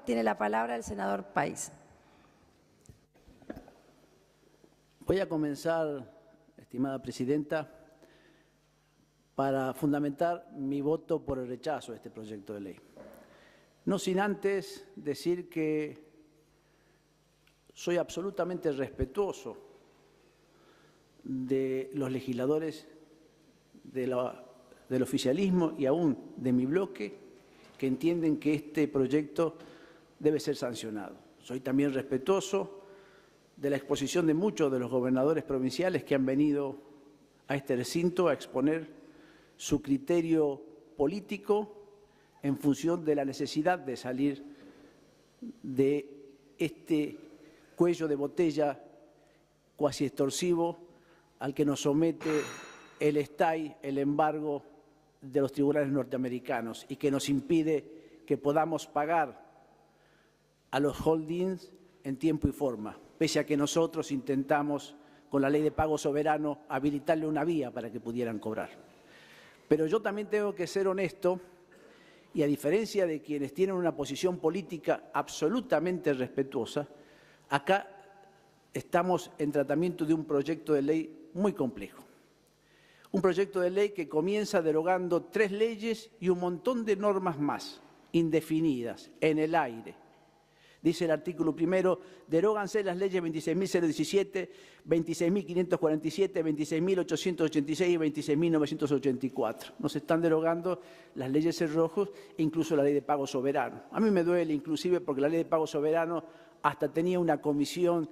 Tiene la palabra el senador Páez. Voy a comenzar, estimada presidenta, para fundamentar mi voto por el rechazo a este proyecto de ley. No sin antes decir que soy absolutamente respetuoso de los legisladores del oficialismo y aún de mi bloque que entienden que este proyecto debe ser sancionado. Soy también respetuoso de la exposición de muchos de los gobernadores provinciales que han venido a este recinto a exponer su criterio político en función de la necesidad de salir de este cuello de botella cuasi extorsivo al que nos somete el STAI, el embargo de los tribunales norteamericanos, y que nos impide que podamos pagar a los holdings en tiempo y forma, pese a que nosotros intentamos, con la ley de pago soberano, habilitarle una vía para que pudieran cobrar. Pero yo también tengo que ser honesto, y a diferencia de quienes tienen una posición política absolutamente respetuosa, acá estamos en tratamiento de un proyecto de ley muy complejo. Un proyecto de ley que comienza derogando 3 leyes y un montón de normas más, indefinidas, en el aire. Dice el artículo primero, deróganse las leyes 26.017, 26.547, 26.886 y 26.984. Nos están derogando las leyes cerrojos e incluso la ley de pago soberano. A mí me duele inclusive porque la ley de pago soberano hasta tenía una comisión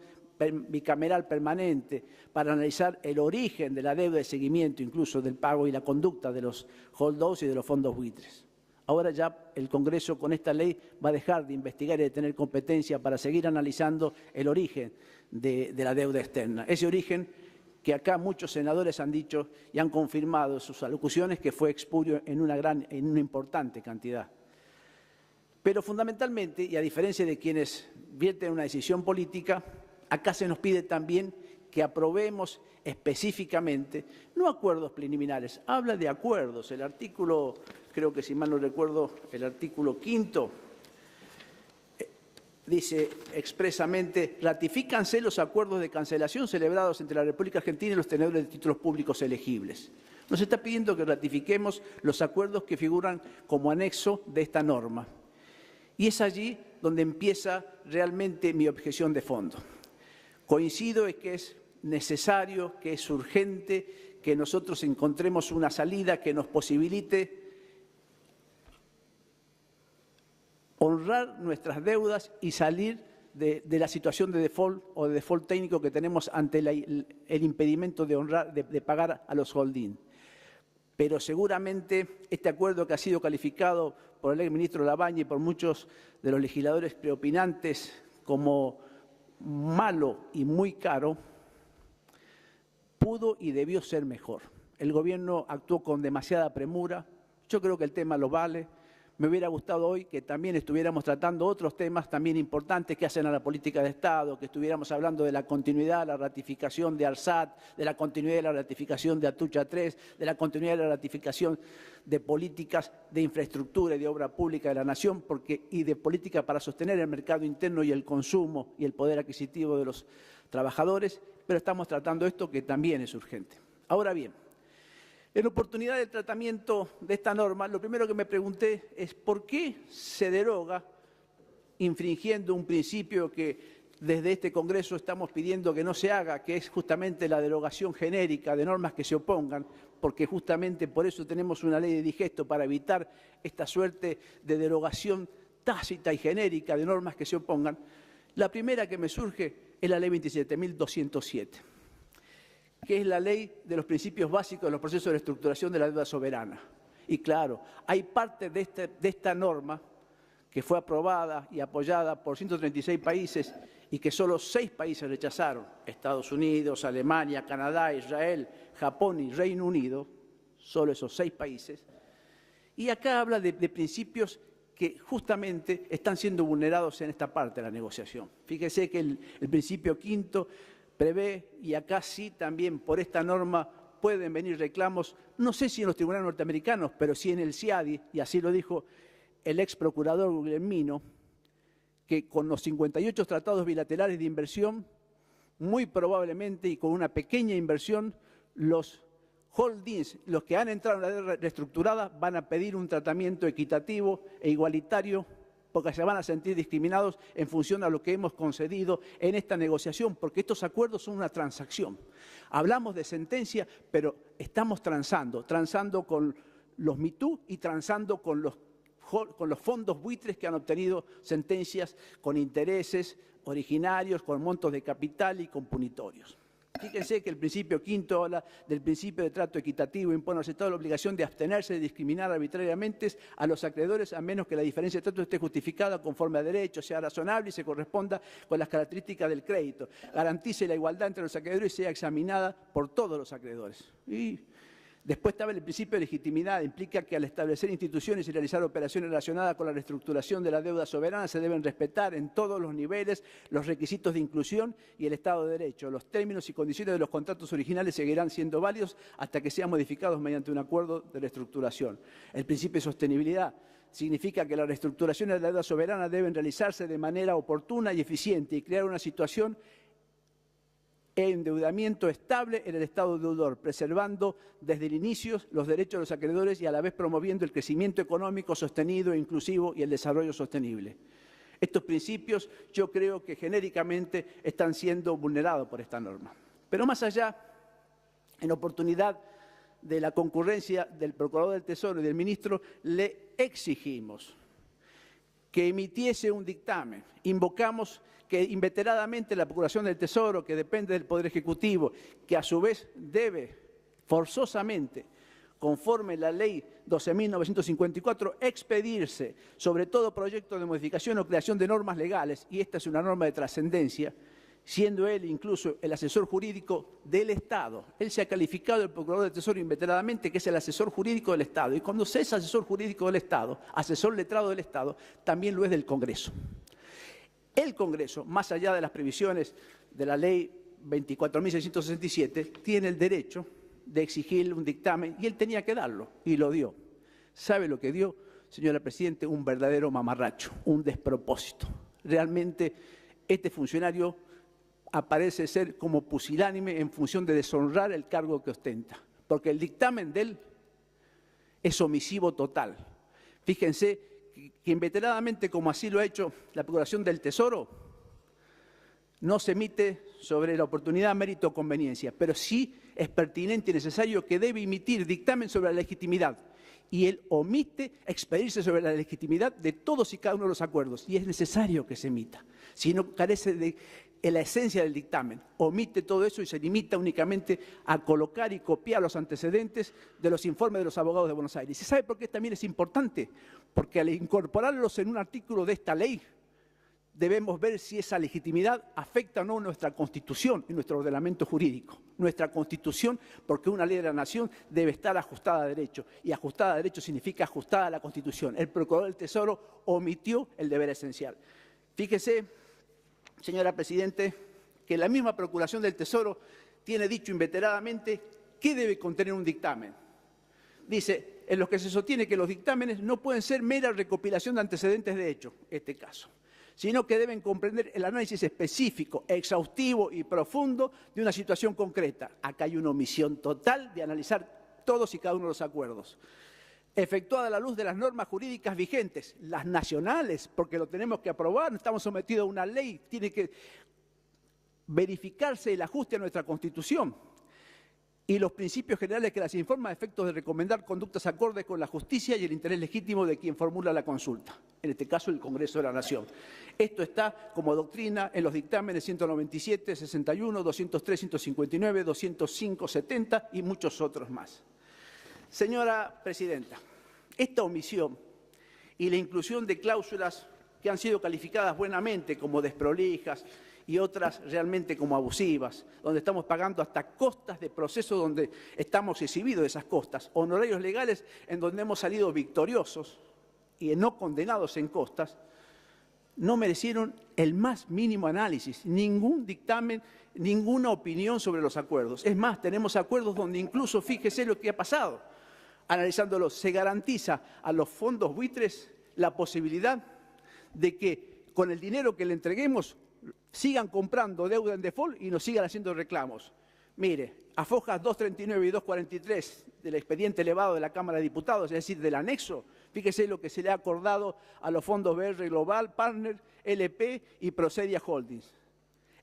bicameral permanente para analizar el origen de la deuda de seguimiento, incluso del pago y la conducta de los holdouts y de los fondos buitres. Ahora ya el Congreso con esta ley va a dejar de investigar y de tener competencia para seguir analizando el origen de la deuda externa. Ese origen que acá muchos senadores han dicho y han confirmado en sus alocuciones que fue expurio en una importante cantidad. Pero fundamentalmente, y a diferencia de quienes vierten una decisión política, acá se nos pide también que aprobemos específicamente, no acuerdos preliminares, habla de acuerdos. El artículo, creo que si mal no recuerdo, el artículo 5 dice expresamente, ratifícanse los acuerdos de cancelación celebrados entre la República Argentina y los tenedores de títulos públicos elegibles. Nos está pidiendo que ratifiquemos los acuerdos que figuran como anexo de esta norma. Y es allí donde empieza realmente mi objeción de fondo. Coincido en que es necesario, que es urgente, que nosotros encontremos una salida que nos posibilite honrar nuestras deudas y salir de la situación de default o de default técnico que tenemos ante el impedimento de pagar a los holding. Pero seguramente este acuerdo que ha sido calificado por el exministro Labaña y por muchos de los legisladores preopinantes como malo y muy caro, pudo y debió ser mejor. El gobierno actuó con demasiada premura. Yo creo que el tema lo vale. Me hubiera gustado hoy que también estuviéramos tratando otros temas también importantes que hacen a la política de Estado, que estuviéramos hablando de la continuidad, la ratificación de ARSAT, de la continuidad de la ratificación de Atucha 3, de la continuidad de la ratificación de políticas de infraestructura y de obra pública de la nación, y de política para sostener el mercado interno y el consumo y el poder adquisitivo de los trabajadores, pero estamos tratando esto que también es urgente. Ahora bien, en oportunidad del tratamiento de esta norma, lo primero que me pregunté es por qué se deroga infringiendo un principio que desde este Congreso estamos pidiendo que no se haga, que es justamente la derogación genérica de normas que se opongan, porque justamente por eso tenemos una ley de digesto para evitar esta suerte de derogación tácita y genérica de normas que se opongan. La primera que me surge es la ley 27.207. Que es la ley de los principios básicos de los procesos de reestructuración de la deuda soberana. Y claro, hay parte de esta norma que fue aprobada y apoyada por 136 países y que solo 6 países rechazaron, Estados Unidos, Alemania, Canadá, Israel, Japón y Reino Unido, solo esos 6 países. Y acá habla de principios que justamente están siendo vulnerados en esta parte de la negociación. Fíjese que el principio quinto prevé, y acá sí también por esta norma pueden venir reclamos, no sé si en los tribunales norteamericanos, pero sí en el CIADI, y así lo dijo el ex procurador Guglielmino, que con los 58 tratados bilaterales de inversión, muy probablemente y con una pequeña inversión, los holdings, los que han entrado en la deuda reestructurada, van a pedir un tratamiento equitativo e igualitario porque se van a sentir discriminados en función a lo que hemos concedido en esta negociación, porque estos acuerdos son una transacción. Hablamos de sentencia, pero estamos transando con los Me Too y transando con los fondos buitres que han obtenido sentencias con intereses originarios, con montos de capital y con punitorios. Fíjense que el principio quinto habla del principio de trato equitativo, impone al Estado la obligación de abstenerse de discriminar arbitrariamente a los acreedores a menos que la diferencia de trato esté justificada conforme a derecho, sea razonable y se corresponda con las características del crédito. Garantice la igualdad entre los acreedores y sea examinada por todos los acreedores. Y después estaba el principio de legitimidad, implica que al establecer instituciones y realizar operaciones relacionadas con la reestructuración de la deuda soberana se deben respetar en todos los niveles los requisitos de inclusión y el Estado de Derecho. Los términos y condiciones de los contratos originales seguirán siendo válidos hasta que sean modificados mediante un acuerdo de reestructuración. El principio de sostenibilidad significa que las reestructuraciones de la deuda soberana deben realizarse de manera oportuna y eficiente y crear una situación endeudamiento estable en el Estado deudor, preservando desde el inicio los derechos de los acreedores y a la vez promoviendo el crecimiento económico sostenido e inclusivo y el desarrollo sostenible. Estos principios yo creo que genéricamente están siendo vulnerados por esta norma. Pero más allá, en oportunidad de la concurrencia del Procurador del Tesoro y del Ministro, le exigimos que emitiese un dictamen. Invocamos que inveteradamente la Procuración del Tesoro, que depende del Poder Ejecutivo, que a su vez debe forzosamente, conforme la Ley 12.954, expedirse sobre todo proyecto de modificación o creación de normas legales, y esta es una norma de trascendencia, siendo él incluso el asesor jurídico del Estado. Él se ha calificado, el Procurador del Tesoro, inveteradamente, que es el asesor jurídico del Estado. Y cuando se es asesor jurídico del Estado, asesor letrado del Estado, también lo es del Congreso. El Congreso, más allá de las previsiones de la Ley 24.667, tiene el derecho de exigir un dictamen, y él tenía que darlo, y lo dio. ¿Sabe lo que dio, señora Presidente? Un verdadero mamarracho, un despropósito. Realmente, este funcionario aparece ser como pusilánime en función de deshonrar el cargo que ostenta, porque el dictamen de él es omisivo total. Fíjense que inveteradamente, como así lo ha hecho la Procuración del Tesoro, no se emite sobre la oportunidad, mérito o conveniencia, pero sí es pertinente y necesario que debe emitir dictamen sobre la legitimidad. Y él omite expedirse sobre la legitimidad de todos y cada uno de los acuerdos. Y es necesario que se emita, si no carece de la esencia del dictamen. Omite todo eso y se limita únicamente a colocar y copiar los antecedentes de los informes de los abogados de Buenos Aires. ¿Y sabe por qué también es importante? Porque al incorporarlos en un artículo de esta ley, debemos ver si esa legitimidad afecta o no nuestra Constitución y nuestro ordenamiento jurídico. Nuestra Constitución, porque una ley de la Nación debe estar ajustada a derecho, y ajustada a derecho significa ajustada a la Constitución. El Procurador del Tesoro omitió el deber esencial. Fíjese, señora Presidente, que la misma Procuración del Tesoro tiene dicho inveteradamente qué debe contener un dictamen. Dice, en los que se sostiene que los dictámenes no pueden ser mera recopilación de antecedentes de hecho, este caso, sino que deben comprender el análisis específico, exhaustivo y profundo de una situación concreta. Acá hay una omisión total de analizar todos y cada uno de los acuerdos. Efectuada a la luz de las normas jurídicas vigentes, las nacionales, porque lo tenemos que aprobar, estamos sometidos a una ley, tiene que verificarse el ajuste a nuestra Constitución. Y los principios generales que las informa a efectos de recomendar conductas acordes con la justicia y el interés legítimo de quien formula la consulta, en este caso el Congreso de la Nación. Esto está como doctrina en los dictámenes 197, 61, 203, 159, 205, 70 y muchos otros más. Señora Presidenta, esta omisión y la inclusión de cláusulas que han sido calificadas buenamente como desprolijas y otras realmente como abusivas, donde estamos pagando hasta costas de proceso donde estamos exhibidos de esas costas, honorarios legales en donde hemos salido victoriosos y no condenados en costas, no merecieron el más mínimo análisis, ningún dictamen, ninguna opinión sobre los acuerdos. Es más, tenemos acuerdos donde incluso, fíjese lo que ha pasado, analizándolos, se garantiza a los fondos buitres la posibilidad de que con el dinero que le entreguemos sigan comprando deuda en default y nos sigan haciendo reclamos. Mire, a fojas 239 y 243 del expediente elevado de la Cámara de Diputados, es decir, del anexo, fíjese lo que se le ha acordado a los fondos BR Global, Partner, LP y Procedia Holdings.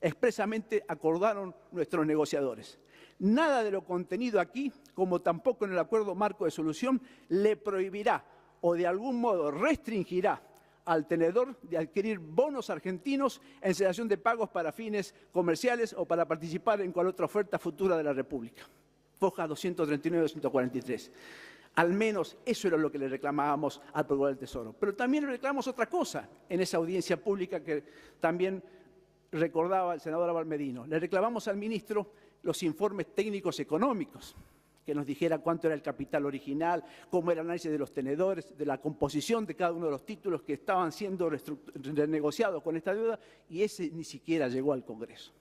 Expresamente acordaron nuestros negociadores. Nada de lo contenido aquí, como tampoco en el acuerdo marco de solución, le prohibirá o de algún modo restringirá al tenedor de adquirir bonos argentinos en cesación de pagos para fines comerciales o para participar en cualquier otra oferta futura de la República. Foja 239 y 243. Al menos eso era lo que le reclamábamos al Procurador del Tesoro. Pero también le reclamamos otra cosa en esa audiencia pública que también recordaba el senador Abalmerino. Le reclamamos al ministro los informes técnicos económicos, que nos dijera cuánto era el capital original, cómo era el análisis de los tenedores, de la composición de cada uno de los títulos que estaban siendo renegociados con esta deuda, y ese ni siquiera llegó al Congreso.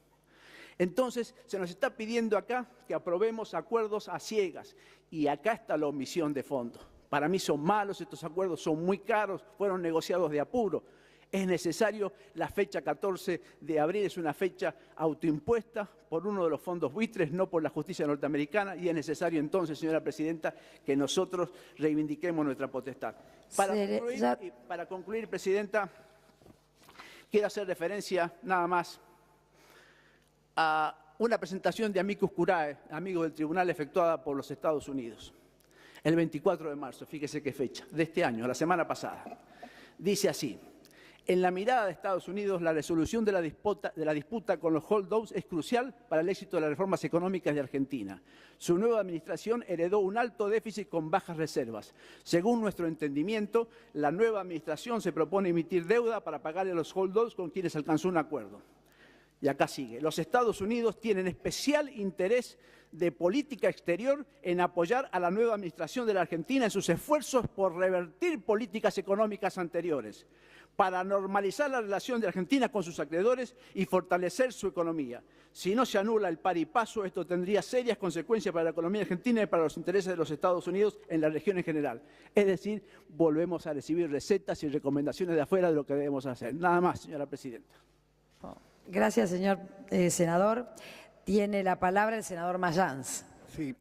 Entonces, se nos está pidiendo acá que aprobemos acuerdos a ciegas, y acá está la omisión de fondo. Para mí son malos estos acuerdos, son muy caros, fueron negociados de apuro. Es necesario, la fecha 14 de abril es una fecha autoimpuesta por uno de los fondos buitres, no por la justicia norteamericana, y es necesario entonces, señora presidenta, que nosotros reivindiquemos nuestra potestad. Para concluir, presidenta, quiero hacer referencia nada más a una presentación de amicus curiae, amigos del tribunal, efectuada por los Estados Unidos, el 24 de marzo, fíjese qué fecha, de este año, la semana pasada. Dice así: en la mirada de Estados Unidos, la resolución de la disputa con los holdouts es crucial para el éxito de las reformas económicas de Argentina. Su nueva administración heredó un alto déficit con bajas reservas. Según nuestro entendimiento, la nueva administración se propone emitir deuda para pagarle a los holdouts con quienes alcanzó un acuerdo. Y acá sigue: los Estados Unidos tienen especial interés de política exterior en apoyar a la nueva administración de la Argentina en sus esfuerzos por revertir políticas económicas anteriores, para normalizar la relación de Argentina con sus acreedores y fortalecer su economía. Si no se anula el par y paso, esto tendría serias consecuencias para la economía argentina y para los intereses de los Estados Unidos en la región en general. Es decir, volvemos a recibir recetas y recomendaciones de afuera de lo que debemos hacer. Nada más, señora presidenta. Gracias, señor senador. Tiene la palabra el senador Mayans. Sí,